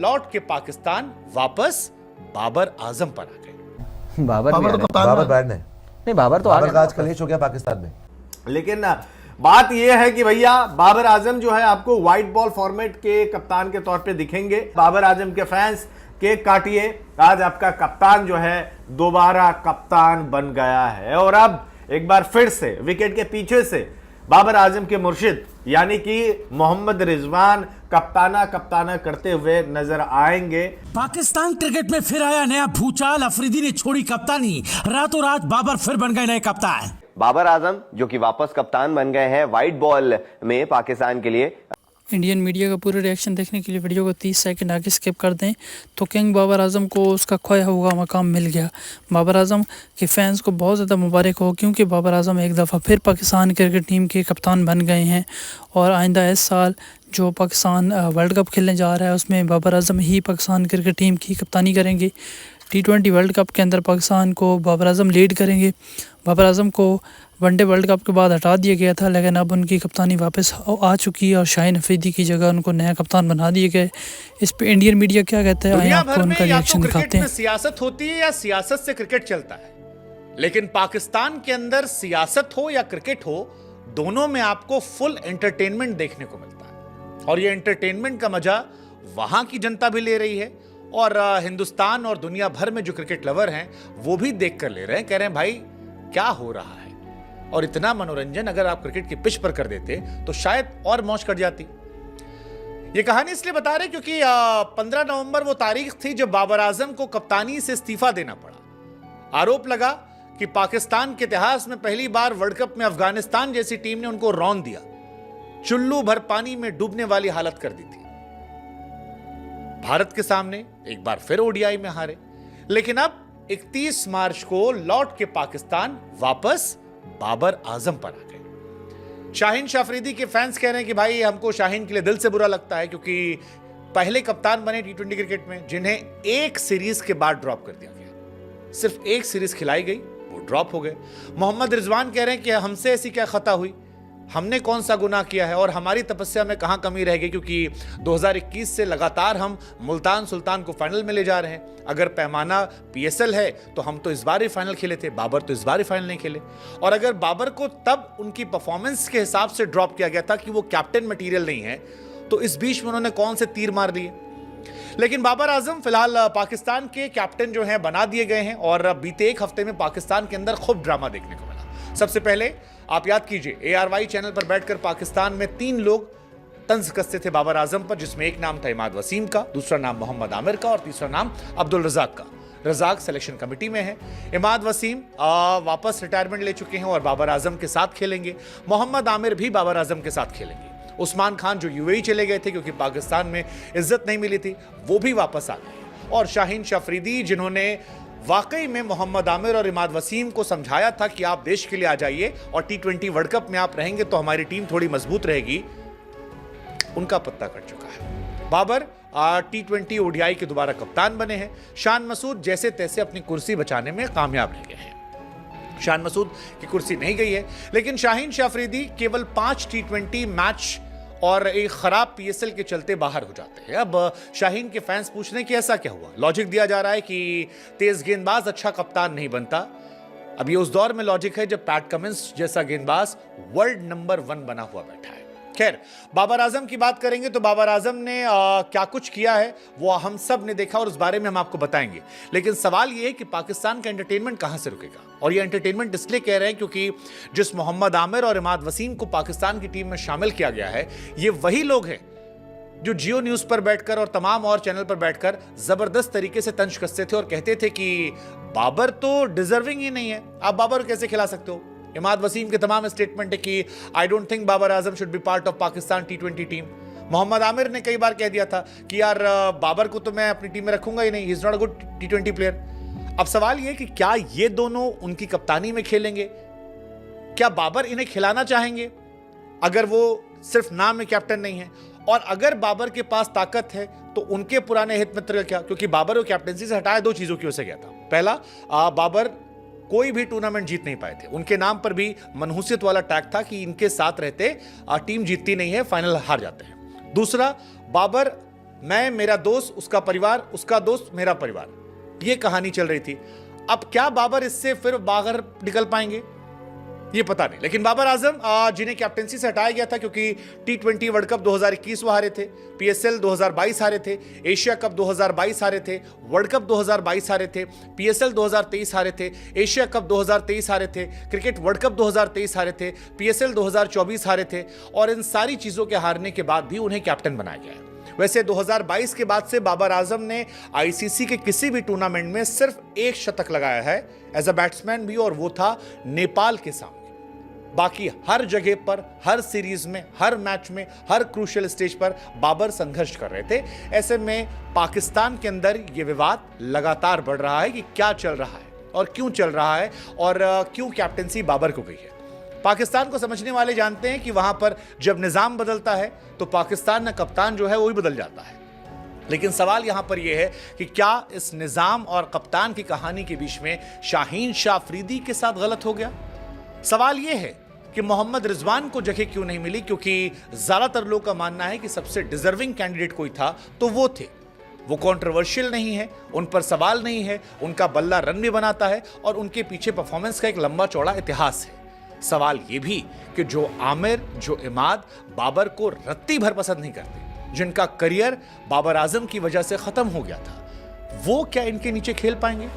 लौट के पाकिस्तान वापस बाबर आजम पर आ गए। बाबर बाबर बैन है। नहीं, बाबर तो बाबर का आज कलेश हो गया पाकिस्तान में। लेकिन बात यह है कि भैया बाबर आजम जो है आपको व्हाइट बॉल फॉर्मेट के कप्तान के तौर पे दिखेंगे। बाबर आजम के फैंस केक काटिए, आज आपका कप्तान जो है दोबारा कप्तान बन गया है और अब एक बार फिर से विकेट के पीछे से बाबर आजम के मुर्शिद यानी कि मोहम्मद रिजवान कप्ताना करते हुए नजर आएंगे। पाकिस्तान क्रिकेट में फिर आया नया भूचाल, अफरीदी ने छोड़ी कप्तानी, रातों रात बाबर फिर बन गए नए कप्तान। बाबर आजम जो कि वापस कप्तान बन गए हैं व्हाइट बॉल में पाकिस्तान के लिए। इंडियन मीडिया का पूरा रिएक्शन देखने के लिए वीडियो को 30 सेकंड आगे स्किप कर दें। तो किंग बाबर आजम को उसका खोया हुआ मकाम मिल गया। बाबर आजम के फैंस को बहुत ज़्यादा मुबारक हो, क्योंकि बाबर आजम एक दफ़ा फिर पाकिस्तान क्रिकेट टीम के कप्तान बन गए हैं और आइंदा इस साल जो पाकिस्तान वर्ल्ड कप खेलने जा रहा है उसमें बाबर आजम ही पाकिस्तान क्रिकेट टीम की कप्तानी करेंगे। T20 वर्ल्ड कप के अंदर पाकिस्तान को बाबर आजम लीड करेंगे। बाबर आजम को वनडे वर्ल्ड कप के बाद हटा दिया गया था, लेकिन अब उनकी कप्तानी वापस आ चुकी है और शाहीन अफरीदी की जगह उनको नया कप्तान बना दिए गए। इस पे इंडियन मीडिया क्या कहता है, आइए आपको उनका रिएक्शन दिखाते हैं। सियासत होती है या सियासत से क्रिकेट चलता है, लेकिन पाकिस्तान के अंदर सियासत हो या क्रिकेट हो, दोनों में आपको फुल एंटरटेनमेंट देखने को मिलता है और ये एंटरटेनमेंट का मजा वहां की जनता भी ले रही है और हिंदुस्तान और दुनिया भर में जो क्रिकेट लवर हैं वो भी देख कर ले रहे हैं, कह रहे हैं भाई क्या हो रहा है। और इतना मनोरंजन अगर आप क्रिकेट की पिच पर कर देते तो शायद और मौज कर जाती। ये कहानी इसलिए बता रहे क्योंकि 15 नवंबर वो तारीख थी जब बाबर आजम को कप्तानी से इस्तीफा देना पड़ा। आरोप लगा कि पाकिस्तान के इतिहास में पहली बार वर्ल्ड कप में अफगानिस्तान जैसी टीम ने उनको रौंद दिया, चुल्लू भर पानी में डूबने वाली हालत कर दी थी। भारत के सामने एक बार फिर ओडीआई में हारे, लेकिन अब 31 मार्च को लौट के पाकिस्तान वापस बाबर आजम पर आ गए। शाहीन अफरीदी के फैंस कह रहे हैं कि भाई हमको शाहीन के लिए दिल से बुरा लगता है, क्योंकि पहले कप्तान बने T20 क्रिकेट में जिन्हें एक सीरीज के बाद ड्रॉप कर दिया गया। सिर्फ एक सीरीज खिलाई गई, वो ड्रॉप हो गए। मोहम्मद रिजवान कह रहे हैं कि हमसे ऐसी क्या खता हुई, हमने कौन सा गुनाह किया है और हमारी तपस्या में कहां कमी रह गई, क्योंकि 2021 से लगातार हम मुल्तान सुल्तान को फाइनल में ले जा रहे हैं। अगर पैमाना PSL है तो हम तो इस बार ही फाइनल खेले थे, बाबर तो इस बार ही फाइनल नहीं खेले। और अगर बाबर को तब उनकी परफॉर्मेंस के हिसाब से ड्रॉप किया गया था कि वो कैप्टन मटीरियल नहीं है, तो इस बीच में उन्होंने कौन से तीर मार दिए। लेकिन बाबर आजम फिलहाल पाकिस्तान के कैप्टन जो हैं बना दिए गए हैं और बीते एक हफ्ते में पाकिस्तान के अंदर खूब ड्रामा देखने को मिला। सबसे पहले आप याद कीजिए ARY चैनल पर बैठकर पाकिस्तान में 3 लोग तंज कसते थे बाबर आजम पर, जिसमें एक नाम था इमाद वसीम का, दूसरा नाम मोहम्मद आमिर का और तीसरा नाम अब्दुल रजाक का। रजाक सिलेक्शन कमेटी में है। इमाद वसीम वापस रिटायरमेंट ले चुके हैं और बाबर आजम के साथ खेलेंगे। मोहम्मद आमिर भी बाबर आजम के साथ खेलेंगे। उस्मान खान जो UAE चले गए थे क्योंकि पाकिस्तान में इज्जत नहीं मिली थी, वो भी वापस आ गए। और शाहीन अफरीदी जिन्होंने वाकई में मोहम्मद आमिर और इमाद वसीम को समझाया था कि आप देश के लिए आ जाइए और T20 वर्ल्ड कप में आप रहेंगे तो हमारी टीम थोड़ी मजबूत रहेगी, उनका पत्ता कट चुका है। बाबर T20 ODI के दोबारा कप्तान बने हैं। शान मसूद जैसे तैसे अपनी कुर्सी बचाने में कामयाब रह गए हैं। शान मसूद की कुर्सी नहीं गई है, लेकिन शाहीन अफरीदी केवल 5 T20 मैच और एक खराब PSL के चलते बाहर हो जाते हैं। अब शाहीन के फैंस पूछ रहे हैं कि ऐसा क्या हुआ। लॉजिक दिया जा रहा है कि तेज गेंदबाज अच्छा कप्तान नहीं बनता। अब ये उस दौर में लॉजिक है जब पैट कमिंस जैसा गेंदबाज वर्ल्ड नंबर 1 बना हुआ बैठा है। खैर, बाबर आजम की बात करेंगे तो बाबर आजम ने क्या कुछ किया है वो हम सब ने देखा और उस बारे में हम आपको बताएंगे। लेकिन सवाल ये है कि पाकिस्तान का एंटरटेनमेंट कहां से रुकेगा। और ये एंटरटेनमेंट इसलिए कह रहे हैं क्योंकि जिस मोहम्मद आमिर और इमाद वसीम को पाकिस्तान की टीम में शामिल किया गया है, ये वही लोग हैं जो जियो न्यूज पर बैठकर और तमाम और चैनल पर बैठकर जबरदस्त तरीके से तंज कसते थे और कहते थे कि बाबर तो डिजर्विंग ही नहीं है, आप बाबर कैसे खिला सकते हो। इमाद वसीम के तमाम स्टेटमेंट है कि I don't think Babar Azam should be part of Pakistan T20 team. Mohammad Amir ने कई बार कह दिया था कि यार बाबर को तो मैं अपनी टीम में रखूंगा ही नहीं, he is not a good T20 player. अब सवाल यह कि क्या ये दोनों उनकी कप्तानी में खेलेंगे, क्या बाबर इन्हें खिलाना चाहेंगे अगर वो सिर्फ नाम में कैप्टन नहीं है, और अगर बाबर के पास ताकत है तो उनके पुराने हित मित्र का क्या, क्योंकि बाबर को कैप्टनसी से हटाया 2 चीजों की वजह से गया था। पहला, बाबर कोई भी टूर्नामेंट जीत नहीं पाए थे, उनके नाम पर भी मनहूसियत वाला टैग था कि इनके साथ रहते टीम जीतती नहीं है, फाइनल हार जाते हैं। दूसरा, बाबर मैं, मेरा दोस्त, उसका परिवार, उसका दोस्त, मेरा परिवार, ये कहानी चल रही थी। अब क्या बाबर इससे फिर बाहर निकल पाएंगे ये पता नहीं। लेकिन बाबर आजम जिन्हें कैप्टेंसी से हटाया गया था क्योंकि T20 वर्ल्ड कप 2021 वो हारे थे, PSL 2022 हारे थे, एशिया कप 2022 हारे थे, वर्ल्ड कप 2022 हारे थे, PSL 2023 हारे थे, एशिया कप 2023 हारे थे, क्रिकेट वर्ल्ड कप 2023 हारे थे, PSL 2024 हारे थे, और इन सारी चीजों के हारने के बाद भी उन्हें कैप्टन बनाया गया है। वैसे 2022 के बाद से बाबर आजम ने आईसीसी के किसी भी टूर्नामेंट में सिर्फ एक शतक लगाया है एज अ बैट्समैन भी, और वो था नेपाल के सामने। बाकी हर जगह पर, हर सीरीज में, हर मैच में, हर क्रूशियल स्टेज पर बाबर संघर्ष कर रहे थे। ऐसे में पाकिस्तान के अंदर यह विवाद लगातार बढ़ रहा है कि क्या चल रहा है और क्यों चल रहा है और क्यों कैप्टेंसी बाबर को गई है। पाकिस्तान को समझने वाले जानते हैं कि वहां पर जब निजाम बदलता है तो पाकिस्तान का कप्तान जो है वो भी बदल जाता है। लेकिन सवाल यहां पर यह है कि क्या इस निजाम और कप्तान की कहानी के बीच में शाहीन शाह अफरीदी के साथ गलत हो गया? सवाल यह है कि मोहम्मद रिजवान को जगह क्यों नहीं मिली, क्योंकि ज्यादातर लोगों का मानना है कि सबसे डिजर्विंग कैंडिडेट कोई था तो वो थे। वो कंट्रोवर्शियल नहीं है, उन पर सवाल नहीं है, उनका बल्ला रन भी बनाता है और उनके पीछे परफॉर्मेंस का एक लंबा चौड़ा इतिहास है। सवाल यह भी कि जो आमिर, जो इमाद बाबर को रत्ती भर पसंद नहीं करते, जिनका करियर बाबर आजम की वजह से खत्म हो गया था, वो क्या इनके नीचे खेल पाएंगे?